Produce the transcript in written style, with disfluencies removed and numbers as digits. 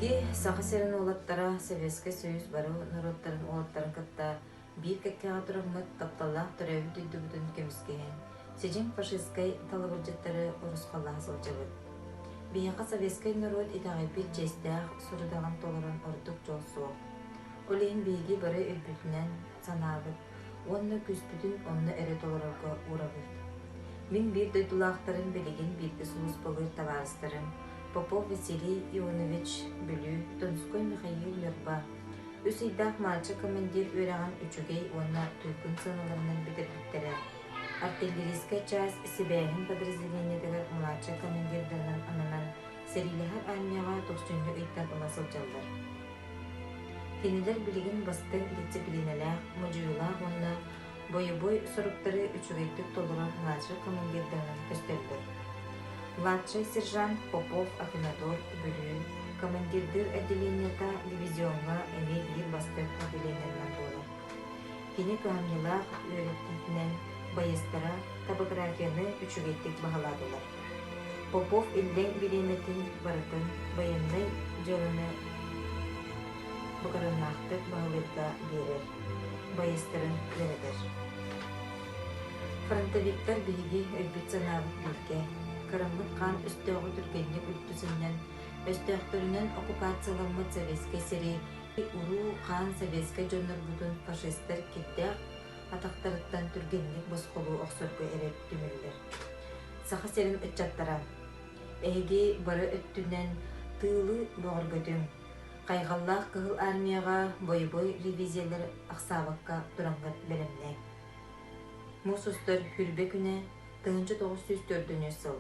Биги сахасерин олаттара Советский Союз бару народтарын олаттарын кытта бир кеккега тураммыт тапталлах төрөбү дүдүбүтүн кемискehen. Сежин фашистскай талабыржыттары орускаллаха сылжабыт. Бияка советский народ итагайпит жестях сурудаган толорон ордук жолсуок. Олейин биги бары өлбүтүнен санаабыт. Онны күспүтүн онны эре толорорго урабыт. Мин бир дөйдулаактарын билигин бирди сулус болыр табарыстарым. Попов Василий Ионович Бүлү, Донской Михаил Лерба. Үсейдах мальчы командир өраган үчүгей онна түйкүн сыналарынан битирбиттере. Артиллерийская часть Сибэхин подразделениедегі младший командирдарынан ананан Сәриләһәр армияға 90-ны ыйттан уласыл жалдар. Кенелер билигин бастың дисциплиналах, мужуйлах онна бойы-бой соруктары үчүгейттік толыран младший командирдарынан көстөрдір. Младший сержант Попов Афинадор Бүлү, командирдир отделенията дивизионга эми бир бастык отделениянан болар. Кини кыамнылах өйрөттүнен байыстара топографияны үчүгейттик баһаладылар. Попов илден билеметин барытын баяндай жолуны букарынактык баһалырга берер. Байыстарын вередер. Фронтовиктар биги өйбүт санабыт билге. Карамыт қан үстөөгө түргенник үттүсүннен, өстөөхтөрүнөн оккупацияланмыт советский сери уруу қан советский жоннор бутун фашисттер киддеак атактарыттан түргенник босколуу оксорго эреп түмүллер. Саха серин ытчаттара. Эги бары өттүнен тыылы бооргөтүм. Кайгаллаах кыгыл армияга бой-бой ревизиялар аксабакка турангат белемне. Мусустар хүрбе күнэ 1904 сыл.